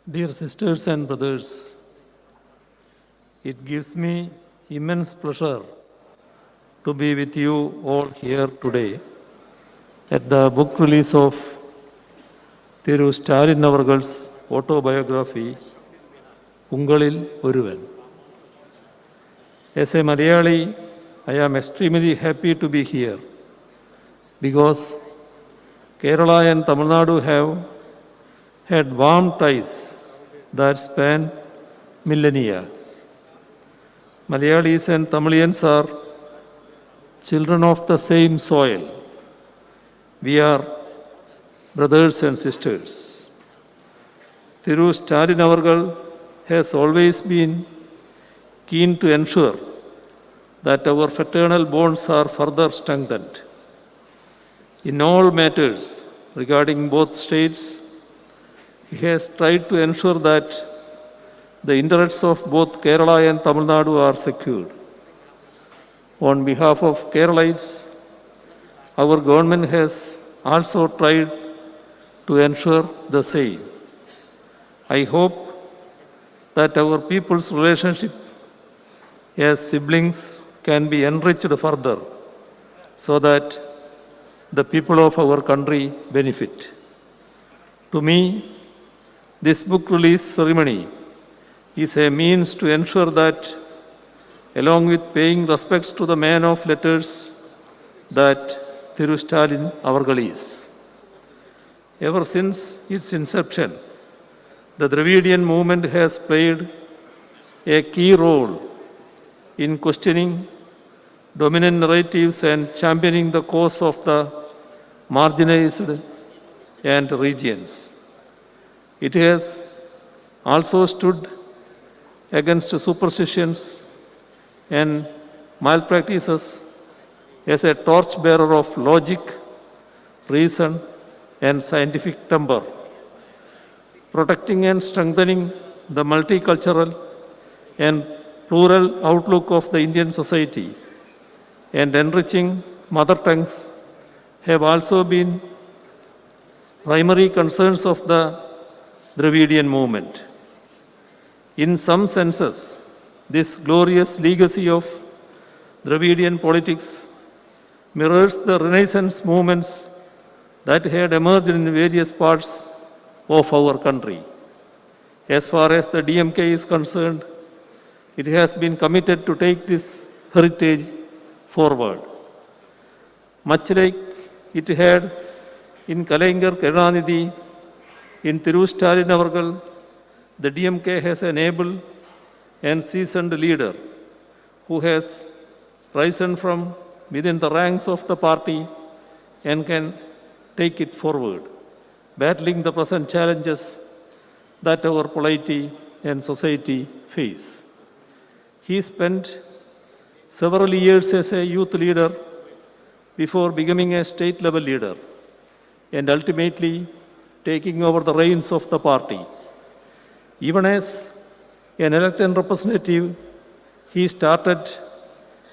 Dear sisters and brothers, it gives me immense pleasure to be with you all here today at the book release of Thiru Stalin Avargal's autobiography, Ungalil Oruvan. As a Malayali, I am extremely happy to be here because Kerala and Tamil Nadu have had warm ties that span millennia. Malayalis and Tamilians are children of the same soil. We are brothers and sisters. Thiru Stalin Avargal has always been keen to ensure that our fraternal bonds are further strengthened. In all matters regarding both states, he has tried to ensure that the interests of both Kerala and Tamil Nadu are secured. On behalf of Keralites, our government has also tried to ensure the same. I hope that our people's relationship as siblings can be enriched further so that the people of our country benefit. To me, this book release ceremony is a means to ensure that, along with paying respects to the man of letters that Thiru Stalin Avargal is. Ever since its inception, the Dravidian movement has played a key role in questioning dominant narratives and championing the cause of the marginalized and regions. It has also stood against superstitions and malpractices as a torchbearer of logic, reason, and scientific temper, protecting and strengthening the multicultural and plural outlook of the Indian society, and enriching mother tongues have also been primary concerns of the Dravidian movement. In some senses, this glorious legacy of Dravidian politics mirrors the Renaissance movements that had emerged in various parts of our country. As far as the DMK is concerned, it has been committed to take this heritage forward. Much like it had in Kalaignar Karunanidhi, in Thiru Stalin Avargal, the DMK has an able and seasoned leader who has risen from within the ranks of the party and can take it forward, battling the present challenges that our polity and society face. He spent several years as a youth leader before becoming a state-level leader and ultimately taking over the reins of the party. Even as an elected representative, he started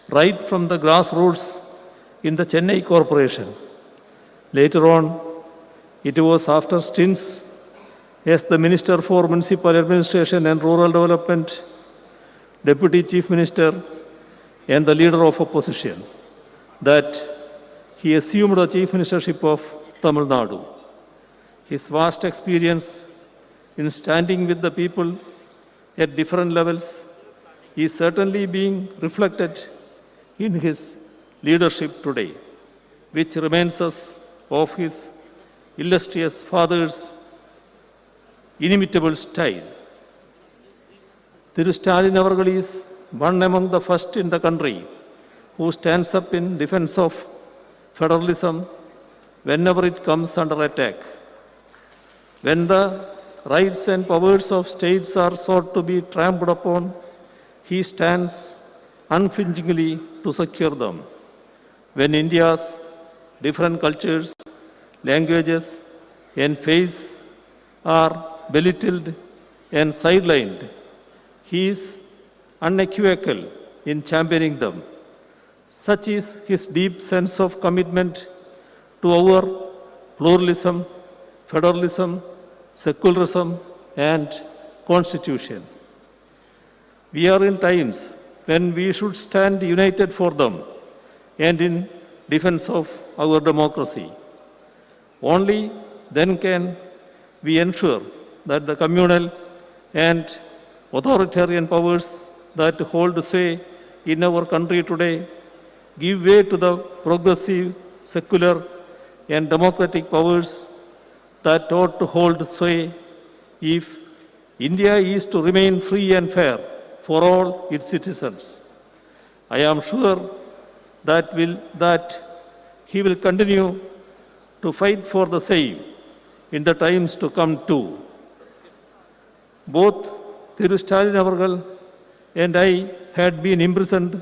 right from the grassroots in the Chennai Corporation. Later on, it was after stints as the Minister for Municipal Administration and Rural Development, Deputy Chief Minister, and the Leader of Opposition that he assumed the Chief Ministership of Tamil Nadu. His vast experience in standing with the people at different levels is certainly being reflected in his leadership today, which reminds us of his illustrious father's inimitable style. Thiru Stalin Avargal is one among the first in the country who stands up in defense of federalism whenever it comes under attack. When the rights and powers of states are sought to be trampled upon, he stands unflinchingly to secure them. When India's different cultures, languages, and faiths are belittled and sidelined, he is unequivocal in championing them. Such is his deep sense of commitment to our pluralism, federalism, secularism, and Constitution. We are in times when we should stand united for them and in defense of our democracy. Only then can we ensure that the communal and authoritarian powers that hold sway in our country today give way to the progressive, secular, and democratic powers that ought to hold sway if India is to remain free and fair for all its citizens. I am sure that he will continue to fight for the same in the times to come too. Both Thiru Stalin Avargal and I had been imprisoned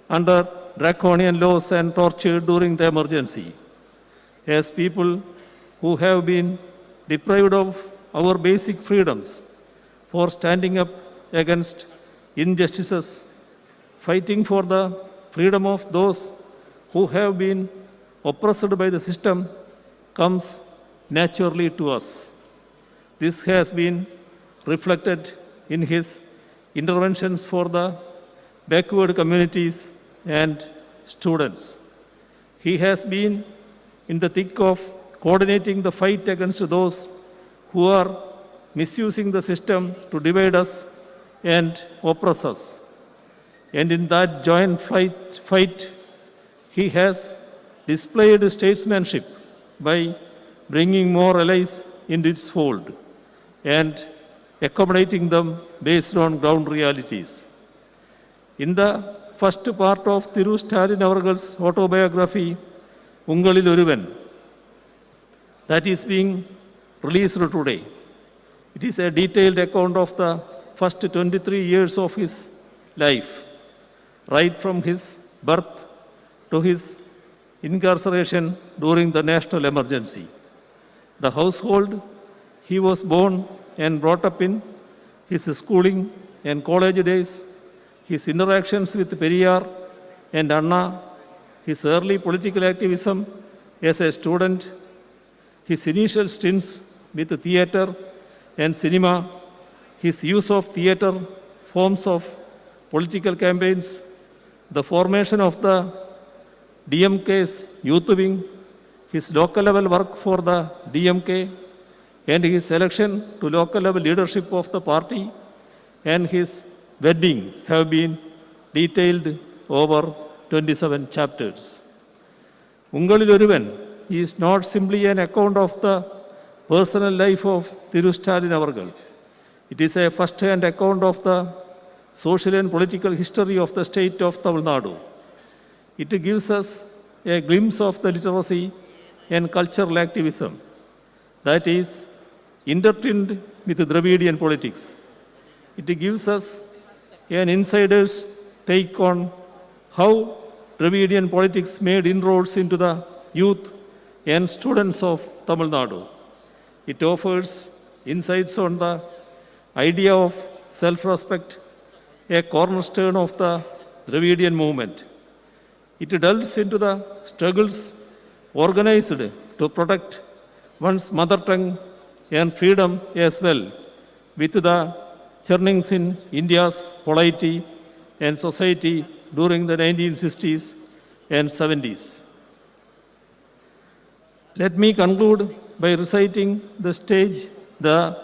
under draconian laws and tortured during the emergency. As people who have been deprived of our basic freedoms for standing up against injustices, fighting for the freedom of those who have been oppressed by the system comes naturally to us. This has been reflected in his interventions for the backward communities and students. He has been in the thick of coordinating the fight against those who are misusing the system to divide us and oppress us. And in that joint fight, he has displayed statesmanship by bringing more allies into its fold and accommodating them based on ground realities. In the first part of Thiru Stalin Avargal's autobiography, Ungalil Oruvan, that is being released today. It is a detailed account of the first 23 years of his life, right from his birth to his incarceration during the national emergency. The household he was born and brought up in, his schooling and college days, his interactions with Periyar and Anna, his early political activism as a student, his initial stints with theatre and cinema, his use of theatre forms of political campaigns, the formation of the DMK's youth wing, his local level work for the DMK, and his election to local level leadership of the party, and his wedding have been detailed over 27 chapters. Ungalil Oruvan is not simply an account of the personal life of Thiru Stalin Avargal. It is a first-hand account of the social and political history of the state of Tamil Nadu. It gives us a glimpse of the literacy and cultural activism that is intertwined with Dravidian politics. It gives us an insider's take on how Dravidian politics made inroads into the youth and students of Tamil Nadu. It offers insights on the idea of self-respect, a cornerstone of the Dravidian movement. It delves into the struggles organized to protect one's mother tongue and freedom as well, with the churnings in India's polity and society during the 1960s and 70s. Let me conclude by reciting the stage the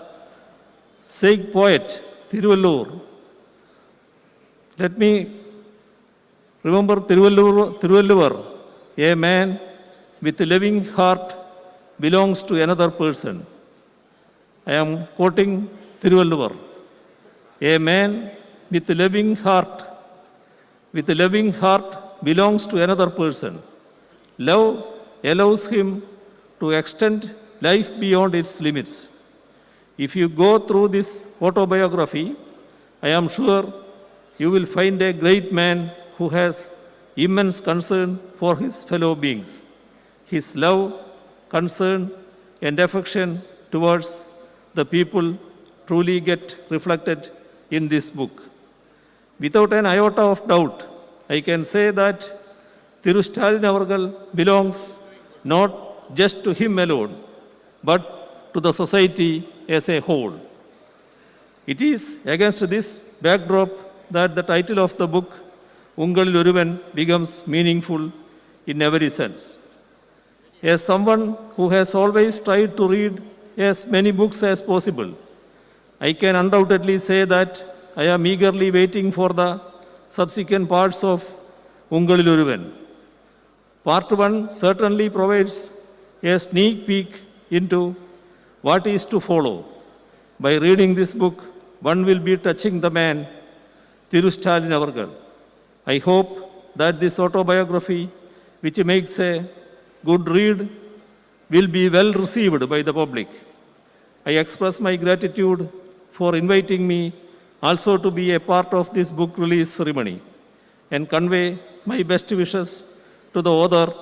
Sikh poet Tiruvallur. Let me remember Tiruvallur, a man with a loving heart belongs to another person. I am quoting Tiruvallur. A man with a loving heart belongs to another person. Love allows him to extend life beyond its limits. If you go through this autobiography, I am sure you will find a great man who has immense concern for his fellow beings. His love, concern, and affection towards the people truly get reflected in this book. Without an iota of doubt, I can say that Thiru Stalin Avargal belongs not just to him alone, but to the society as a whole. It is against this backdrop that the title of the book, Ungalil Oruvan, becomes meaningful in every sense. As someone who has always tried to read as many books as possible, I can undoubtedly say that I am eagerly waiting for the subsequent parts of Ungalil Oruvan. Part 1 certainly provides a sneak peek into what is to follow. By reading this book, one will be touching the man, Stalin Avargal. I hope that this autobiography, which makes a good read, will be well received by the public. I express my gratitude for inviting me also to be a part of this book release ceremony and convey my best wishes to the author,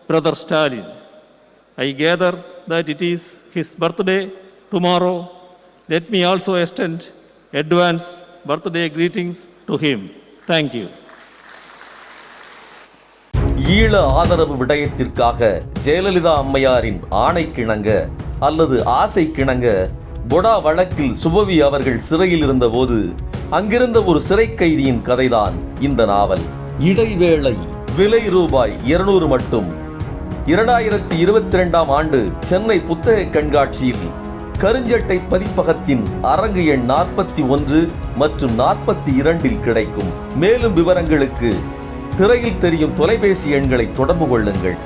Brother Stalin. I gather that it is his birthday tomorrow. Let me also extend advance birthday greetings to him. Thank you. ஈழ ஆதரவு விடயத்திற்காக ஜெயலலிதா அம்மையாரின் ஆணைக்கிணங்க அல்லது ஆசைக்கிணங்க பொடா வழக்கில் சுபவி அவர்கள் சிறையில் இருந்தபோது அங்கிருந்த ஒரு சிறை கைதியின் கதைதான் இந்த நாவல். இடைவேளை. விலை ரூபாய் 200 மட்டும். 2022 ஆண்டு சென்னை புத்தக கண்காட்சியில் கருஞ்சட்டை பதிப்பகத்தின் அரங்கு எண் 41 மற்றும் 42 கிடைக்கும். மேலும் விவரங்களுக்கு திரையில் தெரியும் தொலைபேசி எண்களை தொடர்பு கொள்ளுங்கள்.